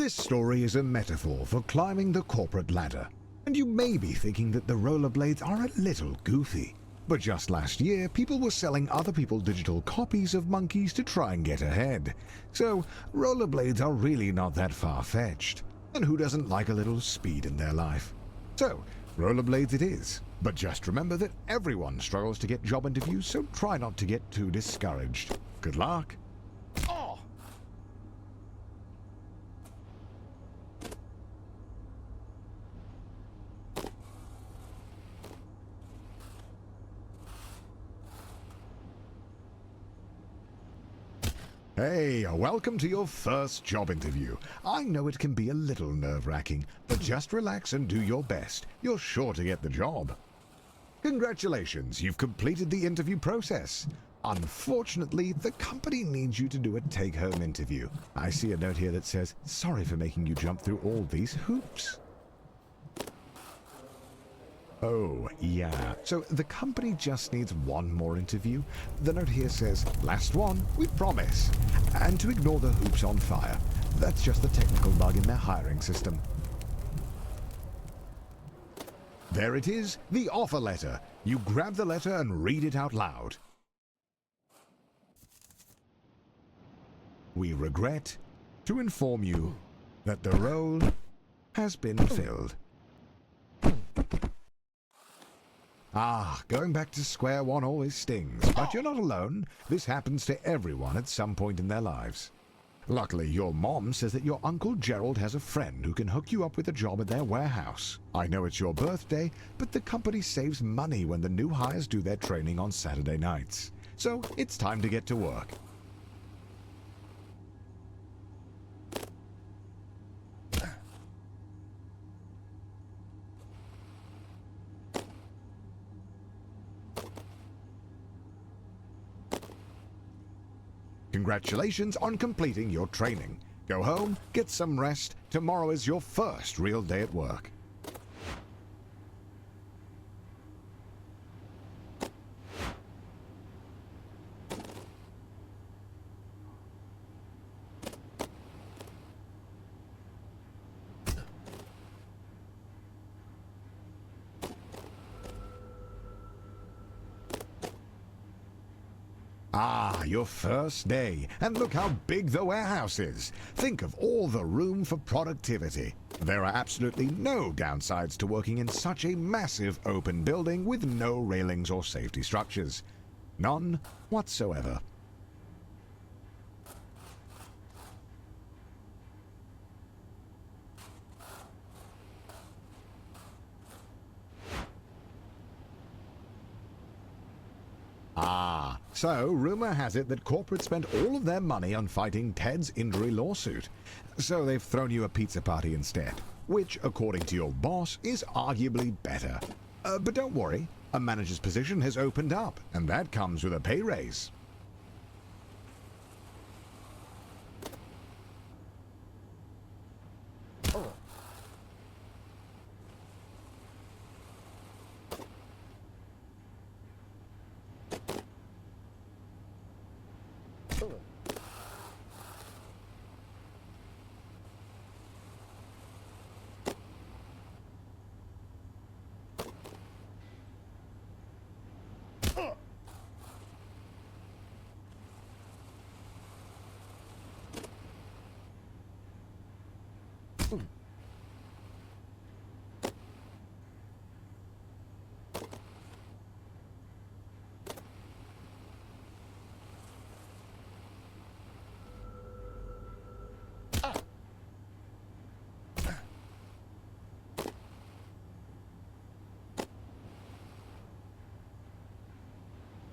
This story is a metaphor for climbing the corporate ladder. And you may be thinking that the rollerblades are a little goofy. But just last year, people were selling other people digital copies of monkeys to try and get ahead. So, rollerblades are really not that far-fetched. And who doesn't like a little speed in their life? So, rollerblades it is. But just remember that everyone struggles to get job interviews, so try not to get too discouraged. Good luck. Oh! Hey, welcome to your first job interview. I know it can be a little nerve-wracking, but just relax and do your best. You're sure to get the job. Congratulations, you've completed the interview process. Unfortunately, the company needs you to do a take-home interview. I see a note here that says, "Sorry for making you jump through all these hoops." Oh, yeah. So the company just needs one more interview. The note here says, "Last one, we promise." And to ignore the hoops on fire. That's just a technical bug in their hiring system. There it is, the offer letter. You grab the letter and read it out loud. We regret to inform you that the role has been filled. Going back to square one always stings, but you're not alone. This happens to everyone at some point in their lives. Luckily, your mom says that your Uncle Gerald has a friend who can hook you up with a job at their warehouse. I know it's your birthday, but the company saves money when the new hires do their training on Saturday nights. So it's time to get to work. Congratulations on completing your training. Go home, get some rest. Tomorrow is your first real day at work. Your first day, and look how big the warehouse is. Think of all the room for productivity. There are absolutely no downsides to working in such a massive open building with no railings or safety structures. None whatsoever. So, rumor has it that corporate spent all of their money on fighting Ted's injury lawsuit. So they've thrown you a pizza party instead, which, according to your boss, is arguably better. But don't worry, a manager's position has opened up, and that comes with a pay raise.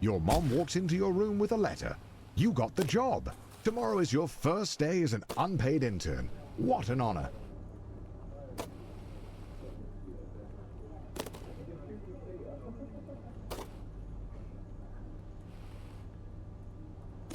Your mom walks into your room with a letter. You got the job. Tomorrow is your first day as an unpaid intern. What an honor.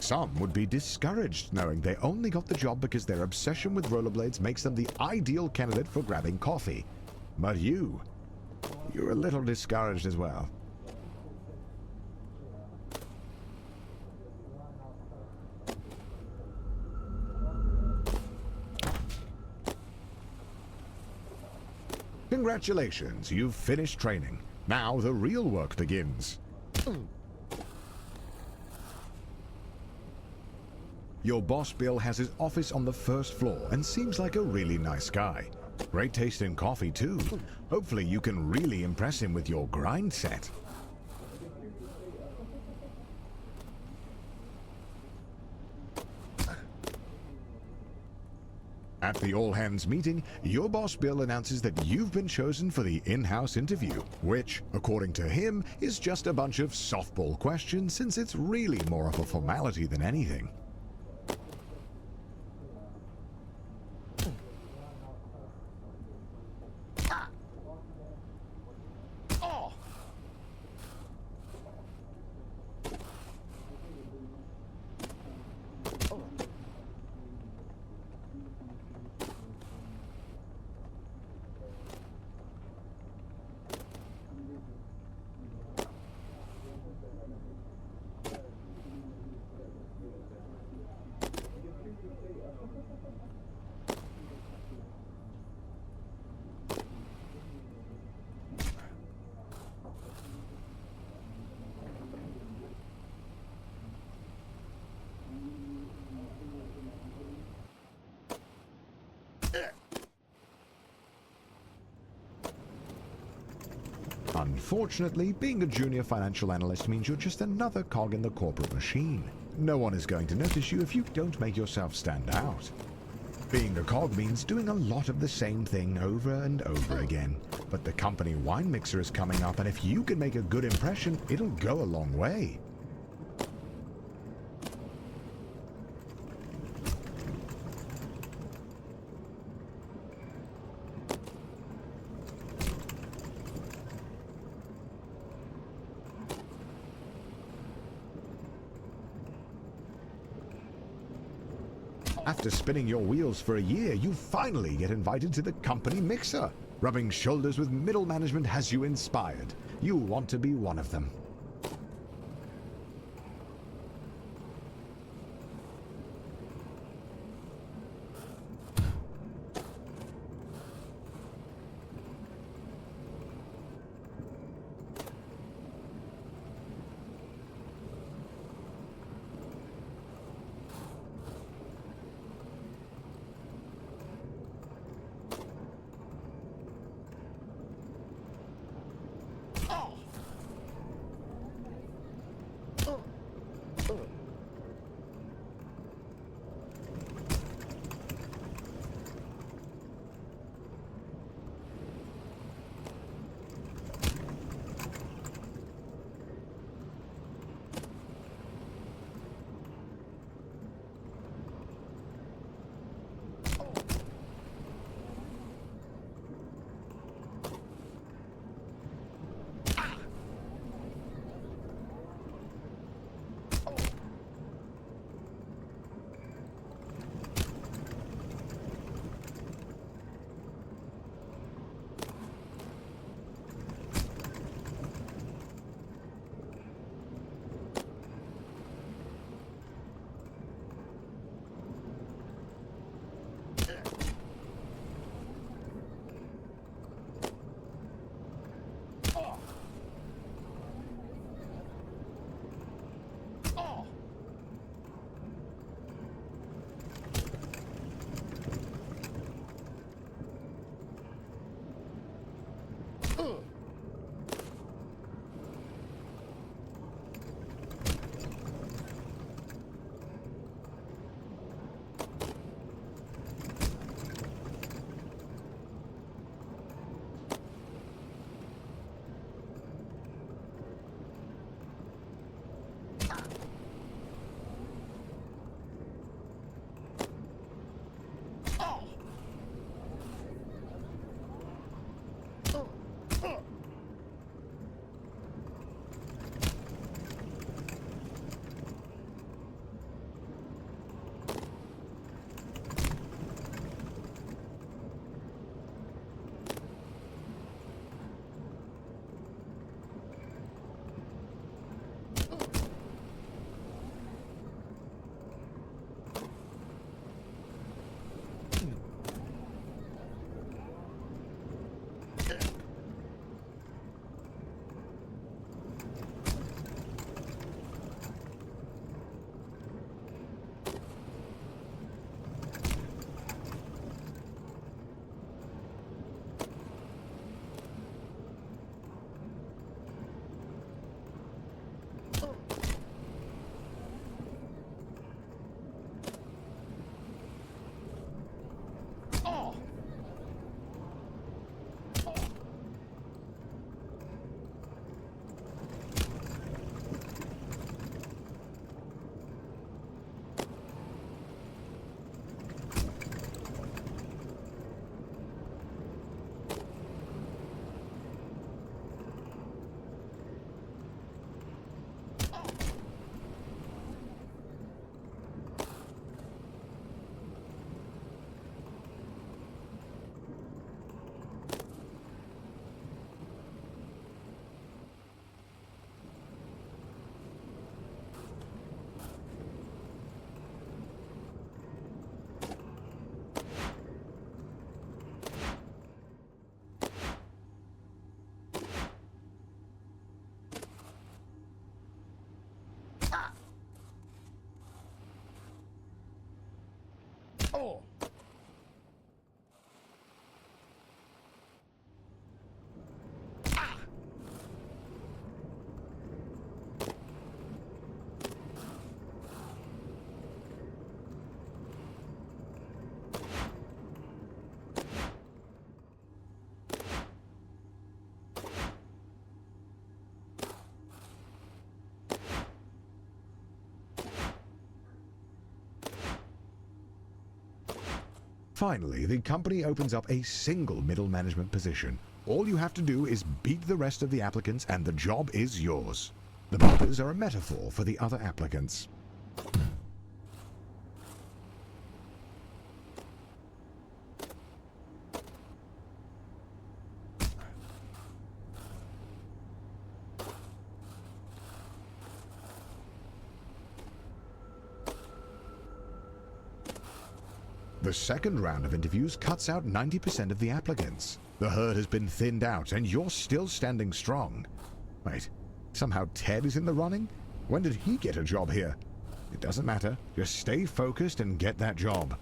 Some would be discouraged knowing they only got the job because their obsession with rollerblades makes them the ideal candidate for grabbing coffee. But you're a little discouraged as well. Congratulations, you've finished training. Now the real work begins. Your boss Bill has his office on the first floor and seems like a really nice guy. Great taste in coffee too. Hopefully you can really impress him with your grind set. At the all-hands meeting, your boss Bill announces that you've been chosen for the in-house interview, which, according to him, is just a bunch of softball questions since it's really more of a formality than anything. Unfortunately, being a junior financial analyst means you're just another cog in the corporate machine. No one is going to notice you if you don't make yourself stand out. Being a cog means doing a lot of the same thing over and over again. But the company wine mixer is coming up, and if you can make a good impression, it'll go a long way. After spinning your wheels for a year, you finally get invited to the company mixer. Rubbing shoulders with middle management has you inspired. You want to be one of them. Finally, the company opens up a single middle management position. All you have to do is beat the rest of the applicants and the job is yours. The bumpers are a metaphor for the other applicants. The second round of interviews cuts out 90% of the applicants. The herd has been thinned out and you're still standing strong. Wait, somehow Ted is in the running? When did he get a job here? It doesn't matter. Just stay focused and get that job.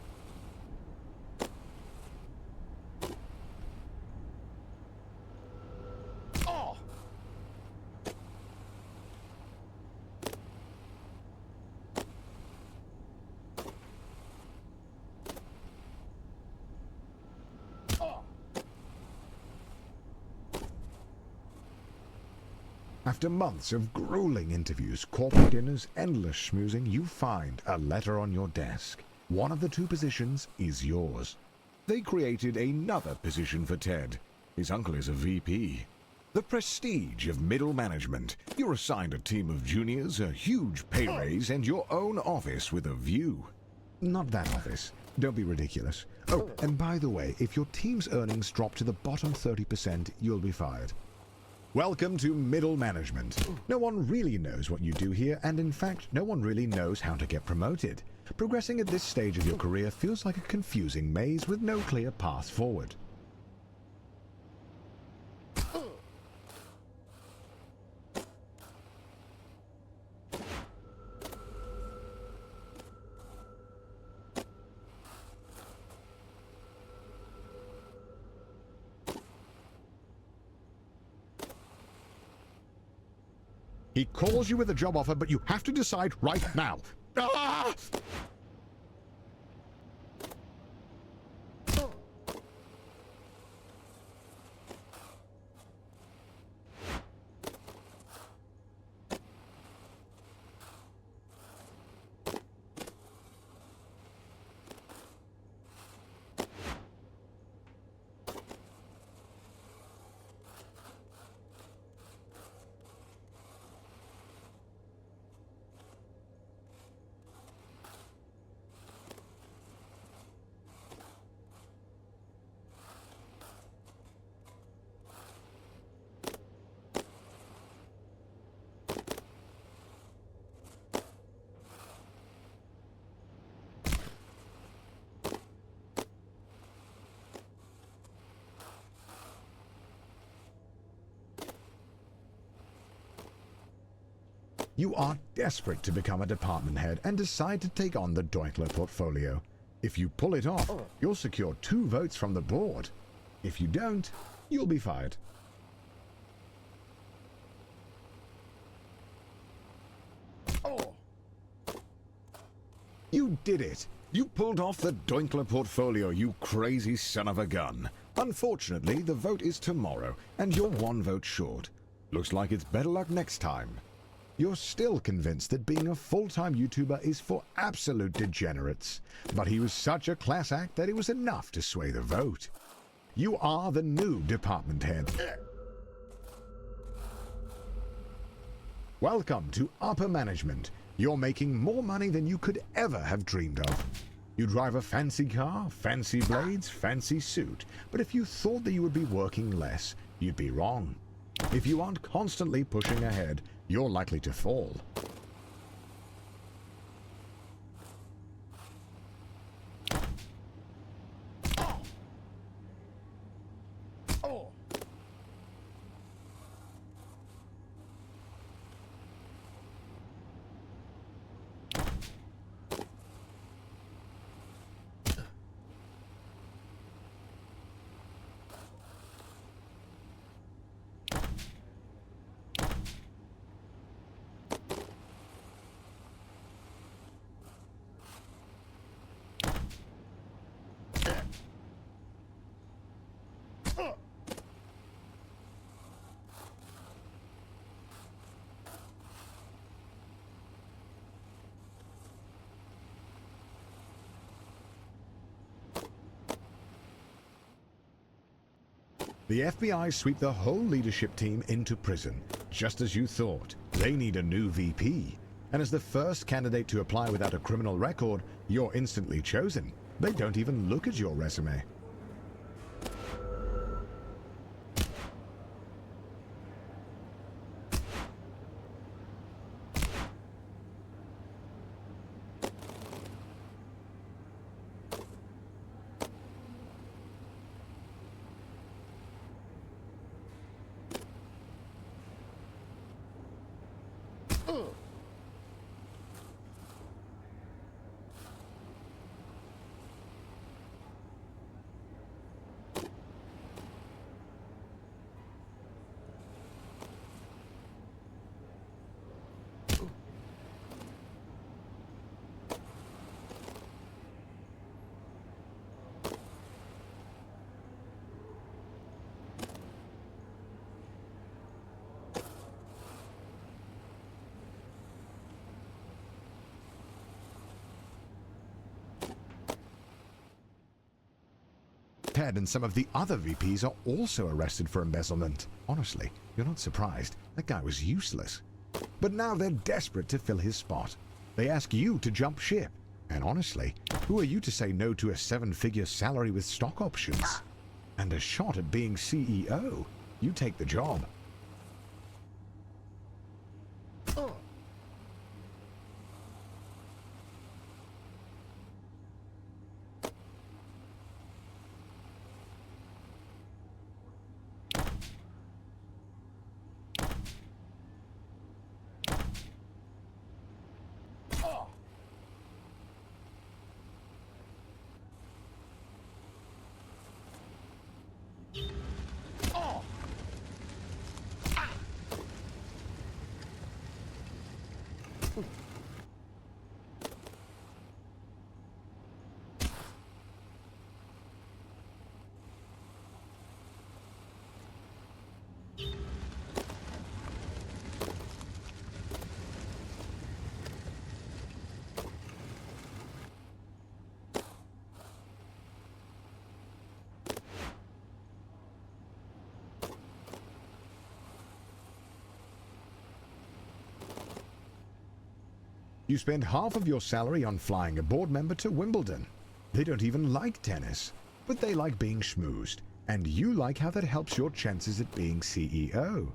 After months of grueling interviews, corporate dinners, endless schmoozing, you find a letter on your desk. One of the two positions is yours. They created another position for Ted. His uncle is a VP. The prestige of middle management. You're assigned a team of juniors, a huge pay raise, and your own office with a view. Not that office. Don't be ridiculous. Oh, and by the way, if your team's earnings drop to the bottom 30%, you'll be fired. Welcome to middle management. No one really knows what you do here, and in fact, no one really knows how to get promoted. Progressing at this stage of your career feels like a confusing maze with no clear path forward. He calls you with a job offer, but you have to decide right now. Ah! You are desperate to become a department head and decide to take on the Deutler portfolio. If you pull it off, you'll secure 2 votes from the board. If you don't, you'll be fired. You did it! You pulled off the Deutler portfolio, you crazy son of a gun. Unfortunately, the vote is tomorrow, and you're 1 vote short. Looks like it's better luck next time. You're still convinced that being a full-time YouTuber is for absolute degenerates. But he was such a class act that it was enough to sway the vote. You are the new department head. Welcome to upper management. You're making more money than you could ever have dreamed of. You drive a fancy car, fancy blades, fancy suit. But if you thought that you would be working less, you'd be wrong. If you aren't constantly pushing ahead, you're likely to fall. The FBI sweep the whole leadership team into prison, just as you thought. They need a new VP. And as the first candidate to apply without a criminal record, you're instantly chosen. They don't even look at your resume. Ted and some of the other VPs are also arrested for embezzlement. Honestly, you're not surprised. That guy was useless. But now they're desperate to fill his spot. They ask you to jump ship. And honestly, who are you to say no to a 7-figure salary with stock options? And a shot at being CEO? You take the job. You spend half of your salary on flying a board member to Wimbledon. They don't even like tennis, but they like being schmoozed, and you like how that helps your chances at being CEO.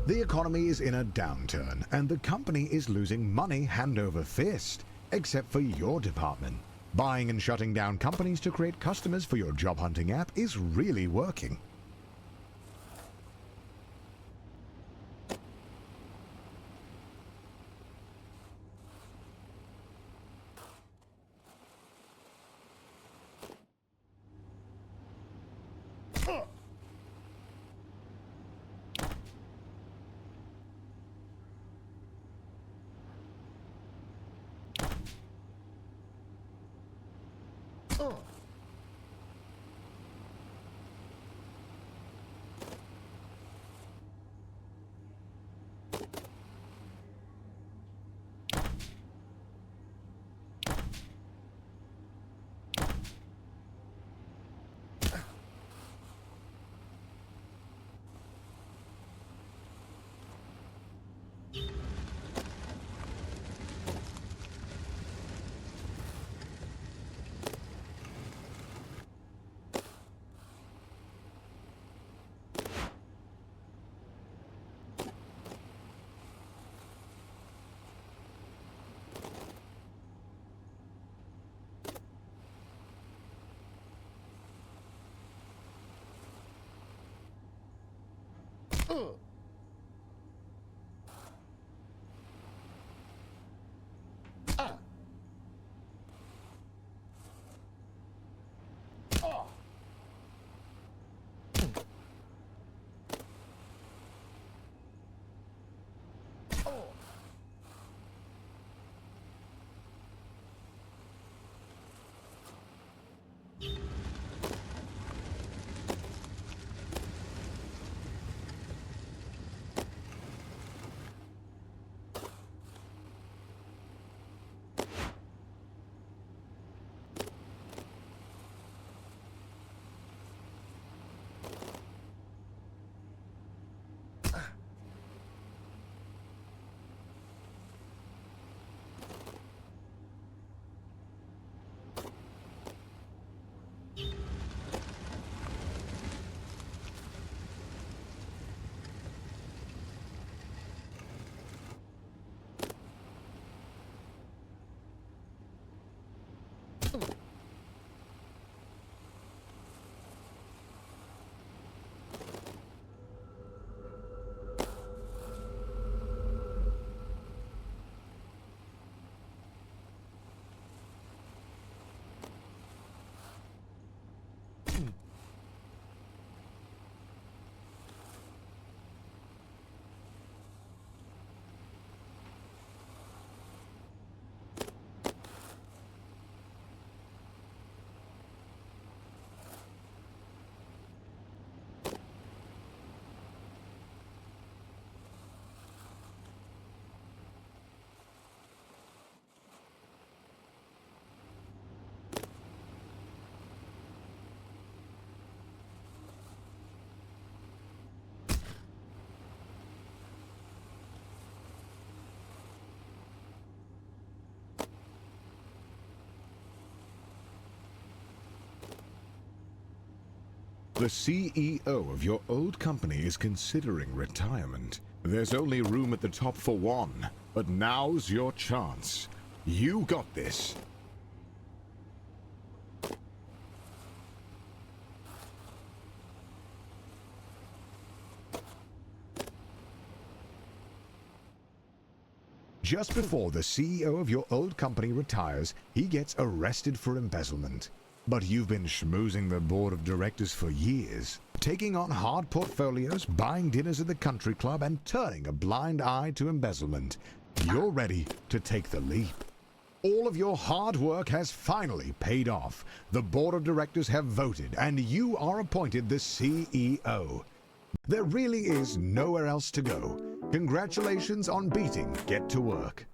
The economy is in a downturn, and the company is losing money hand over fist, except for your department. Buying and shutting down companies to create customers for your job hunting app is really working. The CEO of your old company is considering retirement. There's only room at the top for one, but now's your chance. You got this. Just before the CEO of your old company retires, he gets arrested for embezzlement. But you've been schmoozing the board of directors for years, taking on hard portfolios, buying dinners at the country club, and turning a blind eye to embezzlement. You're ready to take the leap. All of your hard work has finally paid off. The board of directors have voted, and you are appointed the CEO. There really is nowhere else to go. Congratulations on beating Get to Work.